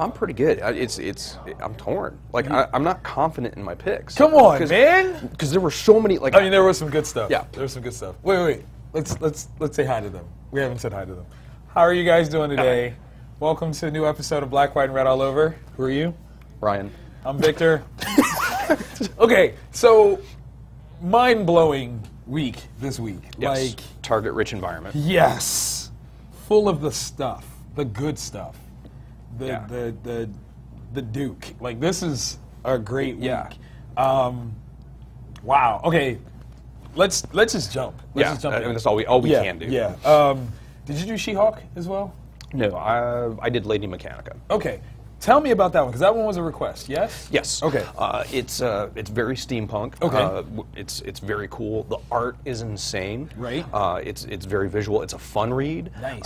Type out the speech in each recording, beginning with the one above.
I'm pretty good. I'm torn. Like I'm not confident in my picks. Come on, man. Because there were so many. Like I mean, there was some good stuff. Yeah, there was some good stuff. Wait. Let's say hi to them. We haven't said hi to them. How are you guys doing today? Welcome to a new episode of Black, White, and Red All Over. Who are you? Ryan. I'm Victor. Okay, so mind-blowing week this week. Yes. Like target-rich environment. Yes, full of the stuff, the good stuff, the Duke. Like this is a great week. Yeah. Wow. Okay. Let's just jump. Let's just jump in. That's all we can do. Yeah. Did you do She-Hulk as well? No, I did Lady Mechanika. Okay. Tell me about that one, because that one was a request, yes? Yes. Okay. It's very steampunk. Okay. It's very cool. The art is insane. Right. It's very visual. It's a fun read. Nice.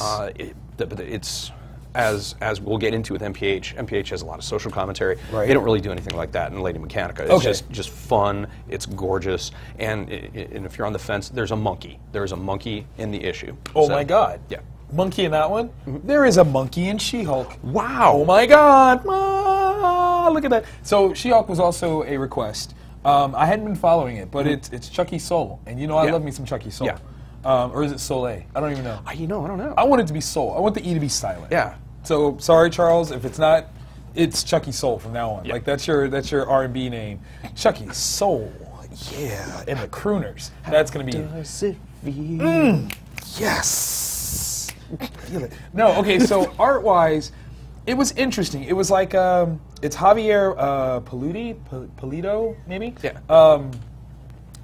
But it's as we'll get into with MPH. MPH has a lot of social commentary. Right. They don't really do anything like that in Lady Mechanika. It's just fun. It's gorgeous. And if you're on the fence, there's a monkey. There's a monkey in the issue. Oh my God. Yeah. Monkey in that one? Mm-hmm. There is a monkey in She-Hulk. Wow. Oh my God. Look at that. So She-Hulk was also a request. I hadn't been following it, but it's Chucky Soul. And you know I love me some Chucky Soul. Yeah. Or is it Soleil? I don't even know. I don't know. I want it to be Soul. I want the E to be silent. Yeah. So sorry, Charles, if it's not, it's Chucky Soul from now on. Yeah. Like that's your R&B name, Chucky Soul. Yeah, and the crooners. That's gonna be. Does it feel? Yes. No, okay. So art-wise, it was interesting. It was like it's Javier Pulido, maybe. Yeah.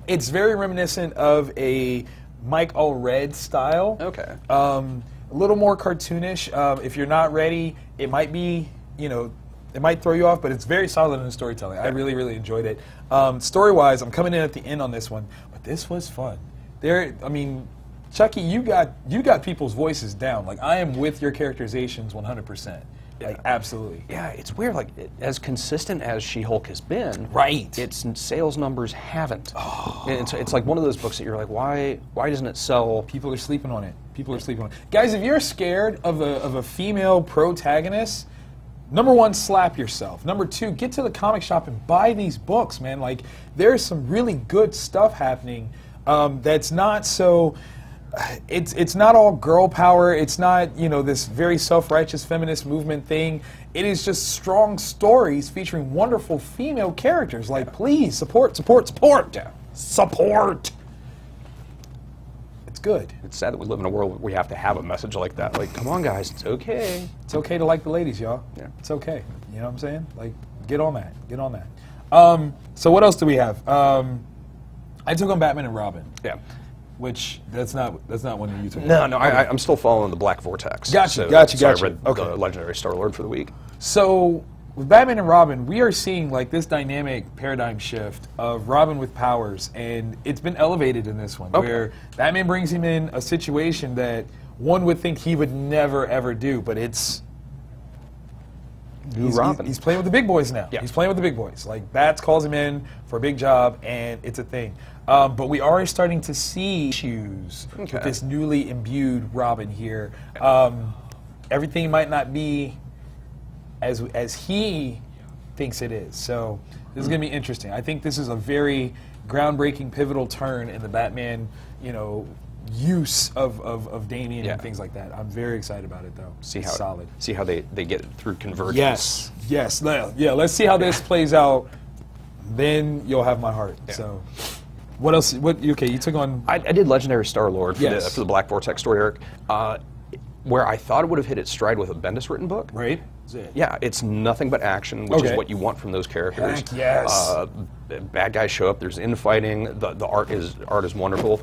It's very reminiscent of a Mike Allred style. Okay. A little more cartoonish. If you're not ready, it might be, it might throw you off, but it's very solid in the storytelling. I really, really enjoyed it. Story-wise, I'm coming in at the end on this one, but this was fun. Chucky, you got people's voices down. Like, I am with your characterizations 100%. Like, absolutely. Yeah, it's weird. Like, as consistent as She-Hulk has been, right? Its sales numbers haven't. Oh. It's like one of those books that you're like, why doesn't it sell? People are sleeping on it. People are sleeping on it. Guys, if you're scared of a female protagonist, number one, slap yourself. Number two, get to the comic shop and buy these books, man. Like, there's some really good stuff happening that's not so. It's not all girl power. It's not, this very self-righteous feminist movement thing. It is just strong stories featuring wonderful female characters. Like, please, support. Yeah. Support! It's good. It's sad that we live in a world where we have to have a message like that. Like, come on, guys, it's okay. It's okay to like the ladies, y'all. Yeah. It's okay. You know what I'm saying? Like, get on that. Get on that. So what else do we have? I took on Batman and Robin. Yeah. Which that's not one you took. No, I'm still following the Black Vortex. Gotcha. I read the Legendary Star-Lord for the week. So with Batman and Robin, we are seeing like this dynamic paradigm shift of Robin with powers, and it's been elevated in this one, where Batman brings him in a situation that one would think he would never ever do, but it's Robin. He's playing with the big boys now. Yeah. He's playing with the big boys. Like, Bats calls him in for a big job, and it's a thing. But we are starting to see issues with this newly imbued Robin here. Everything might not be as he thinks it is. So this is going to be interesting. I think this is a very groundbreaking, pivotal turn in the Batman, use of Damian and things like that. I'm very excited about it, though. Solid. See how they get it through convergence. Yes. Yeah. Let's see how this plays out. Then you'll have my heart. Yeah. So, what else? You took on? I did Legendary Star-Lord for the Black Vortex story arc, where I thought it would have hit its stride with a Bendis written book. Right. Yeah, it's nothing but action, which is what you want from those characters. Heck yes. Bad guys show up. There's infighting. The art is wonderful.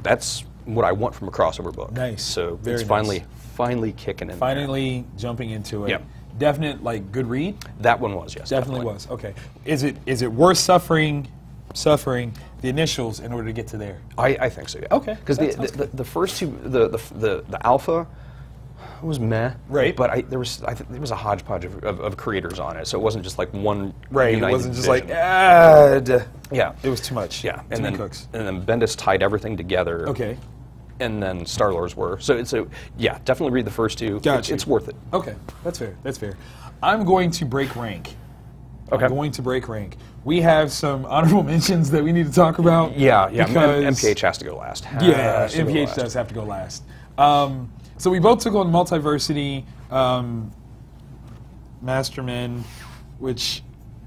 That's what I want from a crossover book. Nice. So Very it's nice. finally kicking in. Finally jumping into it. Yep. Definite good read. That one was, yes. Definitely was. Okay. Is it worth suffering the initials in order to get to there? I think so. Yeah. Okay. Because the first two, the alpha was meh, right? But there was a hodgepodge of creators on it, so it wasn't just like one. Right. United It wasn't just vision. like ad. Yeah. It was too much. Yeah. Too many cooks. And then Bendis tied everything together. Okay. and then Star-Lord's were. So it's yeah, definitely read the first two. Gotcha. It's worth it. Okay, that's fair. That's fair. I'm going to break rank. Okay. I'm going to break rank. We have some honorable mentions that we need to talk about. Yeah. Because MPH has to go last. MPH does have to go last. So we both took on Multiversity Mastermen, which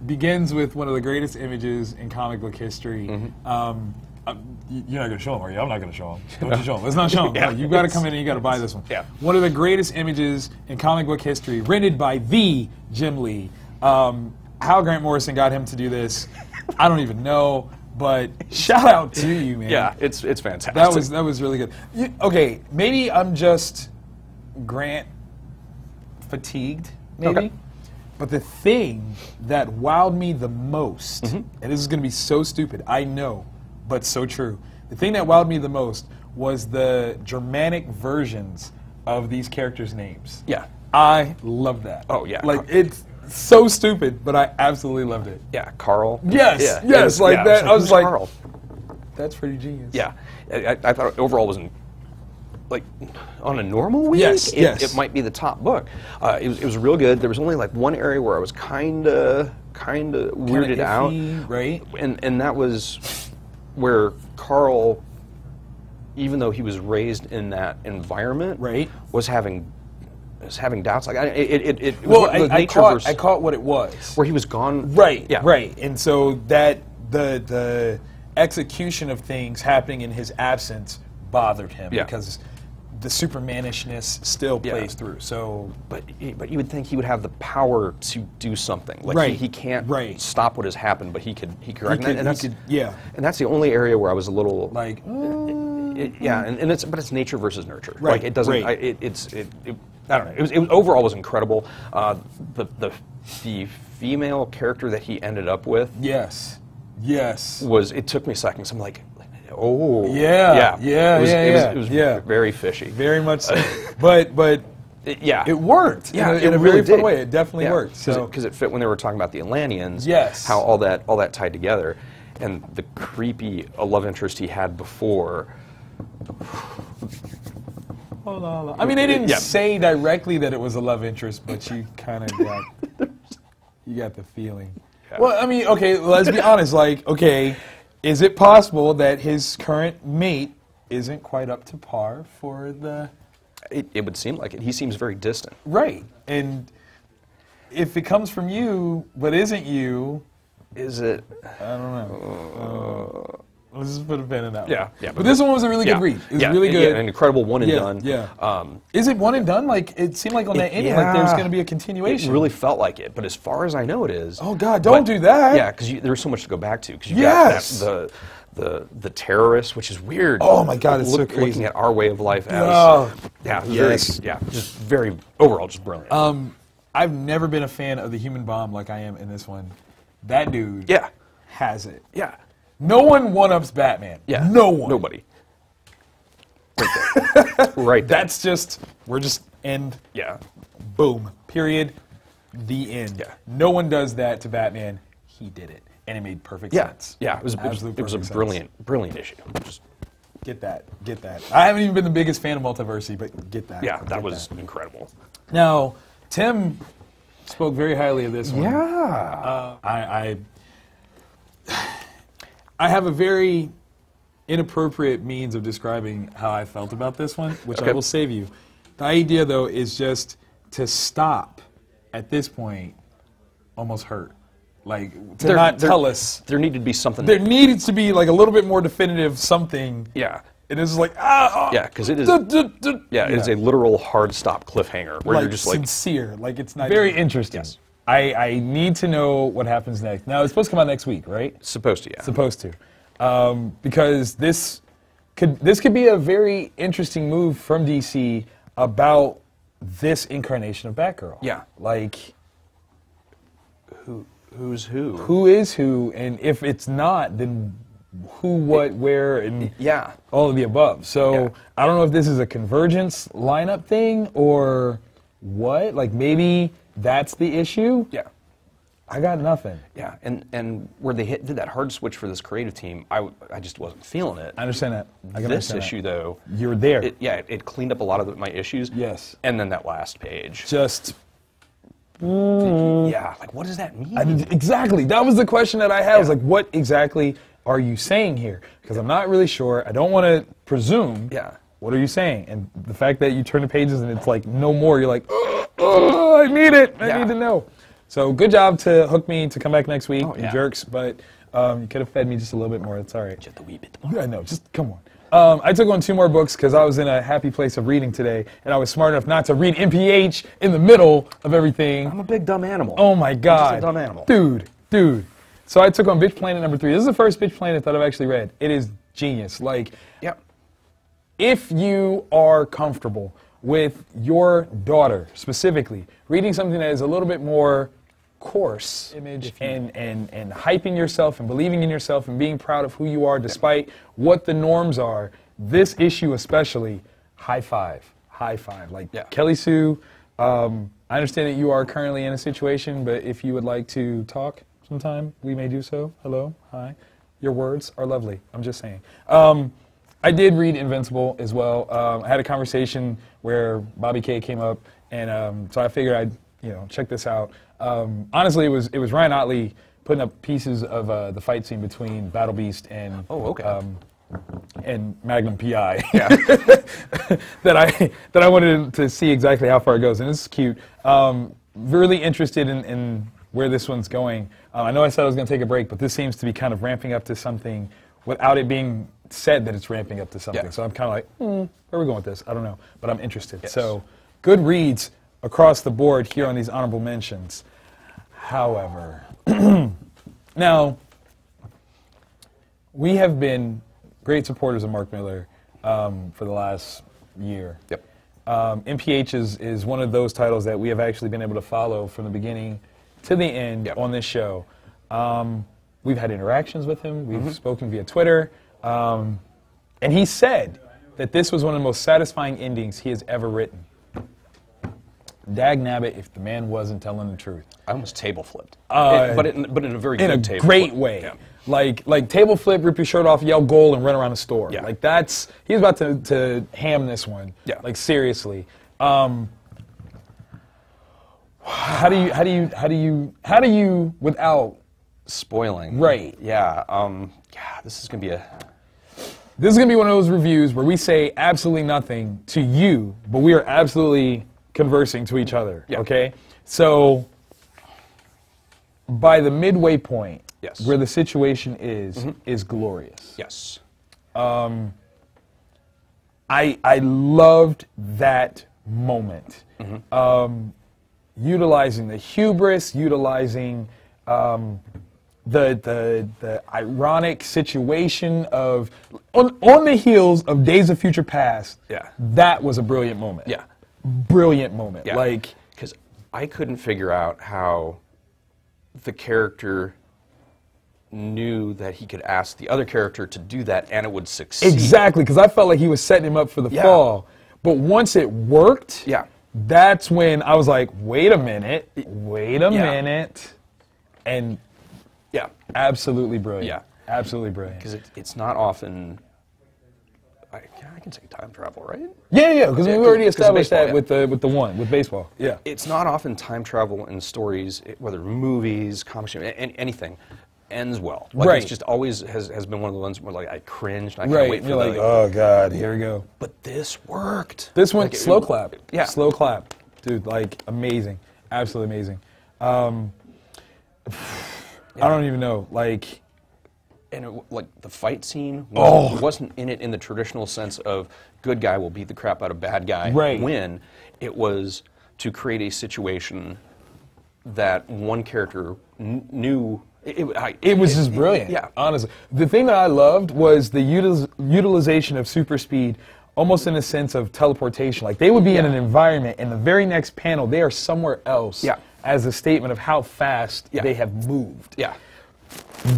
begins with one of the greatest images in comic book history. You're not going to show them, are you? I'm not going to show them. Don't you show them. Let's not show them. Yeah, You've got to come in and you got to buy this one. Yeah. One of the greatest images in comic book history, rented by the Jim Lee. How Grant Morrison got him to do this, I don't even know. But shout out to you, man. Yeah, it's fantastic. That was really good. Okay, maybe I'm just Grant fatigued, maybe. Okay. But the thing that wowed me the most, and this is going to be so stupid, I know, but so true. The thing that wowed me the most was the Germanic versions of these characters' names. Yeah. I love that. Oh, yeah. Like, it's so stupid, but I absolutely loved it. Yeah, Carl. Yes, Yeah, yes, like that. I was who's like, Carl? That's pretty genius. Yeah, I thought overall wasn't like on a normal week. Yes, it might be the top book. It was real good. There was only like one area where I was kind of weirded iffy, out, right? And that was where Carl, even though he was raised in that environment, right, was having doubts. Like I caught what it was. Where he was gone. Right. Yeah. Right. And so that the execution of things happening in his absence bothered him because the Supermanishness still plays through. So, but you would think he would have the power to do something. Like he can't stop what has happened, but he could correct it. And that's the only area where I was a little like, and it's nature versus nurture. Right. Like it doesn't. I don't know. It was overall was incredible. The female character that he ended up with. Yes. It took me seconds. I'm like, oh. Yeah. It was very fishy. Very much so. but it worked. Yeah, in a really very fun way. It definitely worked. Because it fit when they were talking about the Atlanteans. Yes. How all that tied together, and the creepy love interest he had before. I mean, they didn't say directly that it was a love interest, but you kind of got the feeling. Yeah. Well, I mean, okay, let's be honest. Like, okay, is it possible that his current mate isn't quite up to par for the? It would seem like it. He seems very distant. Right, and if it comes from you but isn't you, is it? I don't know. Let's just put a pin in that one. Yeah. But this one was a really good read. It was really good. An incredible one and done. Yeah. Is it one and done? Like, it seemed like on that ending, like there was going to be a continuation. It really felt like it, but as far as I know, it is. Oh God, don't do that. Yeah, because there's so much to go back to. Because you got the terrorists, which is weird. Oh my God, it's so crazy. Looking at our way of life as just very overall just brilliant. I've never been a fan of the human bomb like I am in this one. That dude has it. Yeah. No one one-ups Batman. Yeah. No one. Nobody. Right there. That's just, we're just end. Yeah. Boom. Period. The end. Yeah. No one does that to Batman. He did it. And it made perfect sense. Yeah. It was a brilliant issue. Just get that. I haven't even been the biggest fan of Multiversity, but get that. Yeah, that was incredible. Now, Tim spoke very highly of this one. Yeah. I have a very inappropriate means of describing how I felt about this one, which I will save you. The idea, though, is just to stop at this point almost hurt. Like, to not tell us. There needed to be something. There needed to be, like, a little bit more definitive something. Yeah. And it's like, yeah, because it is. It is a literal hard stop cliffhanger where like you're just like. Sincere. Like, it's not. Very interesting. Yes. I need to know what happens next. Now, it's supposed to come out next week, right? Supposed to, yeah. Supposed to. Because this could be a very interesting move from DC about this incarnation of Batgirl. Yeah. Like, who's who? who is who? And if it's not, then who, what, where, and all of the above. So I don't know if this is a convergence lineup thing or what. Like, maybe that's the issue. Yeah. I got nothing. Yeah, and where they did that hard switch for this creative team, I just wasn't feeling it. I understand that. This issue, though, you're there. It cleaned up a lot of my issues. Yes. And then that last page. Just. Yeah, like what does that mean? Exactly. That was the question that I had. I was like, what exactly are you saying here? Because I'm not really sure. I don't want to presume. Yeah. What are you saying? And the fact that you turn the pages and it's like no more, you're like, I need it. I need to know. So good job to hook me to come back next week, you jerks. But you could have fed me just a little bit more. It's all right. Just a wee bit more. I know. Just come on. I took on 2 more books because I was in a happy place of reading today, and I was smart enough not to read MPH in the middle of everything. I'm a big dumb animal. Oh my God. I'm just a dumb animal. Dude. So I took on Bitch Planet number 3. This is the first Bitch Planet that I've actually read. It is genius. Like, if you are comfortable with your daughter specifically reading something that is a little bit more coarse image and hyping yourself and believing in yourself and being proud of who you are despite what the norms are, this issue especially, high five. Like Kelly Sue, I understand that you are currently in a situation, but if you would like to talk sometime, we may do so. Hello, hi. Your words are lovely. I'm just saying. I did read Invincible as well. I had a conversation where Bobby K came up, and so I figured I'd check this out. Honestly, it was Ryan Otley putting up pieces of the fight scene between Battle Beast and and Magnum PI that I wanted to see exactly how far it goes, and this is cute. Really interested in where this one's going. I know I said I was going to take a break, but this seems to be kind of ramping up to something without it being said that it's ramping up to something. So I'm kind of like, where are we going with this? I don't know, but I'm interested. So good reads across the board here on these honorable mentions. However, now, we have been great supporters of Mark Miller for the last year. MPH is one of those titles that we have actually been able to follow from the beginning to the end on this show. We've had interactions with him. We've spoken via Twitter. And he said that this was one of the most satisfying endings he has ever written. Dag nabbit if the man wasn't telling the truth. I almost table flipped. But in a very good table great flip. way. Like table flip, rip your shirt off, yell goal, and run around the store. Like he's about to ham this one. Like seriously. How do you without spoiling? Right. This is gonna be This is going to be one of those reviews where we say absolutely nothing to you, but we are absolutely conversing to each other, okay? So, by the midway point, where the situation is glorious. Yes. I loved that moment. Utilizing the hubris, utilizing the ironic situation of on the heels of Days of Future Past. That was a brilliant moment. Brilliant moment. Like, because I couldn't figure out how the character knew that he could ask the other character to do that and it would succeed. Exactly, because I felt like he was setting him up for the fall. But once it worked, that's when I was like, wait a minute, and absolutely brilliant. Absolutely brilliant. Because it's not often, I can say time travel, right? Because we already established that with baseball. It's not often time travel in stories, whether movies, comics, anything, ends well. Like it's just always has been one of the ones where like I cringed and I can't wait for like, oh God, here we go. But this worked. This went slow clap. Slow clap. Dude, like amazing. Absolutely amazing. I don't even know, like, and the fight scene wasn't in it in the traditional sense of good guy will beat the crap out of bad guy win. It was to create a situation that one character knew. It was just brilliant. Honestly, the thing that I loved was the utilization of super speed, almost in a sense of teleportation. Like they would be in an environment, and the very next panel they are somewhere else. As a statement of how fast they have moved.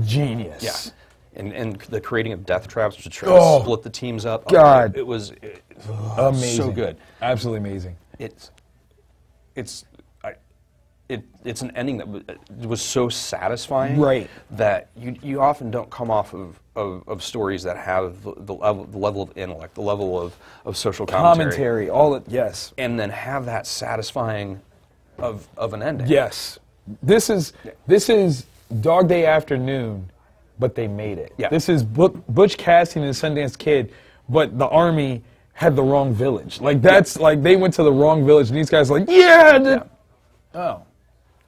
Genius. And the creating of death traps to try to split the teams up. God. It was amazing. So good. Absolutely amazing. It's it's an ending that was so satisfying, right? That you often don't come off of stories that have the level of intellect, the level of social commentary, yes, and then have that satisfying of an ending. Yes, this is Dog Day Afternoon, but they made it. Yeah. This is Butch Cassidy and the Sundance Kid, but the Army had the wrong village. Like that's like they went to the wrong village, and these guys are like, oh, all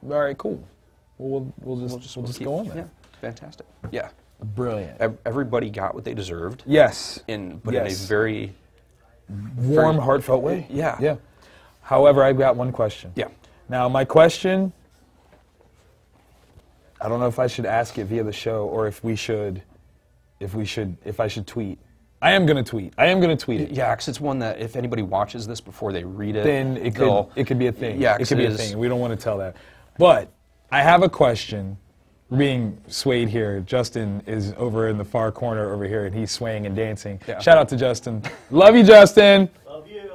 right, cool. Well, we'll just go on there. Yeah, fantastic. Yeah, brilliant. Everybody got what they deserved. Yes, but in a very warm, heartfelt way. Yeah, yeah. However, I've got one question. Yeah. Now, my question, I don't know if I should ask it via the show or if I should tweet. I am going to tweet. it. Yeah, because it's one that if anybody watches this before they read it, then it could be a thing. Yeah, it could be a thing. We don't want to tell that. But I have a question. We're being swayed here. Justin is over in the far corner over here, and he's swaying and dancing. Yeah. Shout out to Justin. Love you, Justin. Love you.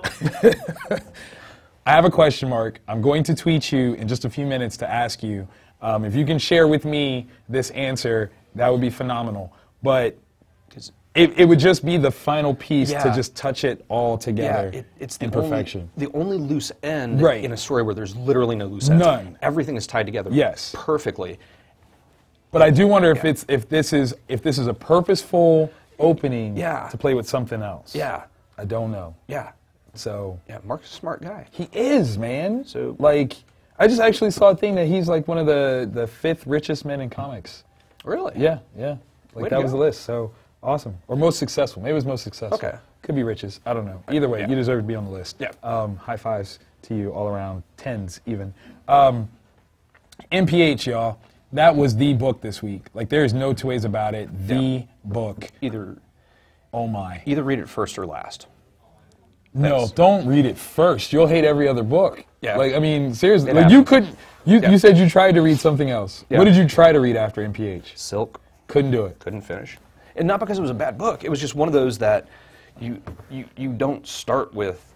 I have a question mark. I'm going to tweet you in just a few minutes to ask you. If you can share with me this answer, that would be phenomenal. But it would just be the final piece to just touch it all together it's in perfection. The only loose end right. in a story where there's literally no loose ends. None. Everything is tied together perfectly. But I do wonder if this is a purposeful opening to play with something else. Yeah. I don't know. Yeah. So Mark's a smart guy. He is, man. So like I just actually saw a thing that he's like one of the 5th richest men in comics. Really? Yeah, yeah. Like that was the list. So awesome. Or most successful. Maybe it was most successful. Okay. Could be richest. I don't know. Either way, you deserve to be on the list. Yeah. High fives to you all around. 10s even. MPH, y'all. That was the book this week. Like there is no two ways about it. The book. Oh my. Either read it first or last. No, don't read it first. You'll hate every other book. Yeah. Like I mean, seriously. Like you said you tried to read something else. Yeah. What did you try to read after MPH? Silk. Couldn't do it. Couldn't finish. And not because it was a bad book. It was just one of those that you don't start with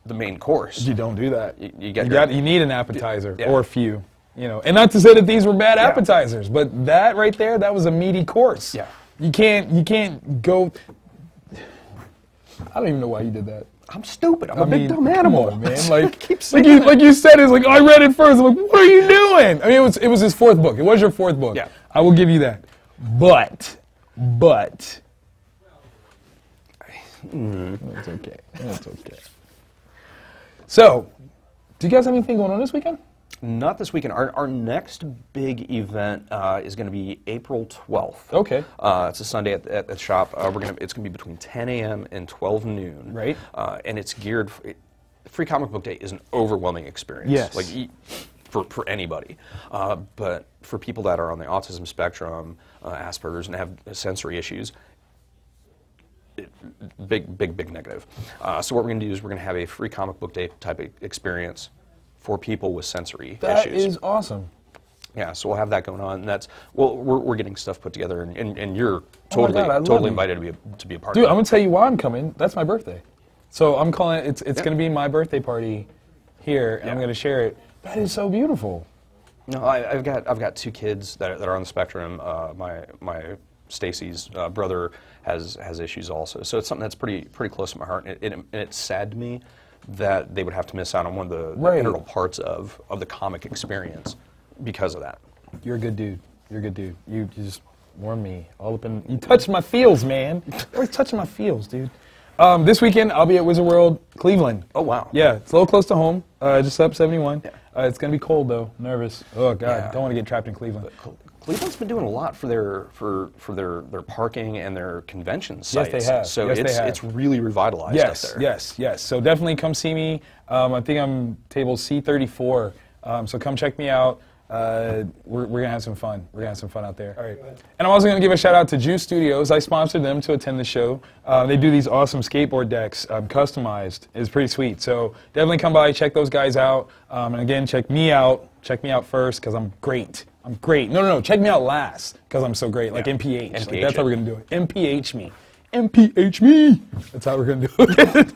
the main course. You don't do that. You need an appetizer or a few. You know, and not to say that these were bad appetizers, but that right there, that was a meaty course. Yeah. You can't go. I don't even know why you did that. I'm stupid. I'm a big dumb animal, come on, man. Like you said, it's like, oh, I read it first. I'm like, what are you doing? I mean, it was his 4th book. It was your 4th book. Yeah. I will give you that. But. It's okay. It's okay. So, do you guys have anything going on this weekend? Not this weekend. Our next big event is going to be April 12th. Okay. It's a Sunday at the shop. It's going to be between 10 a.m. and 12 noon. Right. And it's geared. Free Comic Book Day is an overwhelming experience. Yes. Like for anybody, but for people that are on the autism spectrum, Asperger's, and have sensory issues. Big negative. So what we're going to do is we're going to have a Free Comic Book Day type of experience for people with sensory issues. That is awesome. Yeah, so we'll have that going on. And that's we're getting stuff put together, and you're totally invited to be a part of it. Dude, I'm gonna tell you why I'm coming. That's my birthday, so I'm calling it. It's gonna be my birthday party here, and I'm gonna share it. That is so beautiful. No, I've got 2 kids that are on the spectrum. My Stacy's brother has issues also, so it's something that's pretty close to my heart, and it's sad to me that they would have to miss out on one of the integral parts of the comic experience because of that. You're a good dude. You're a good dude. You just warm me all up in. You touched my feels, man. You're always touching my feels, dude. This weekend I'll be at Wizard World, Cleveland. Oh wow. Yeah, it's a little close to home. Just up 71. Yeah. It's gonna be cold though. Nervous. Oh god, don't want to get trapped in Cleveland. Cleveland's been doing a lot for their parking and their convention sites. Yes, they have. So it's really revitalized up there. Yes. So definitely come see me. I think I'm table C34. So come check me out. We're gonna have some fun. We're gonna have some fun out there. All right. And I'm also gonna give a shout out to Juice Studios. I sponsored them to attend the show. They do these awesome skateboard decks, customized. It's pretty sweet. So definitely come by, check those guys out. And again, check me out. Check me out first because I'm great. I'm great. No. Check me out last because I'm so great. Like MPH. Like, that's how we're gonna do it. MPH me. MPH me. That's how we're gonna do it.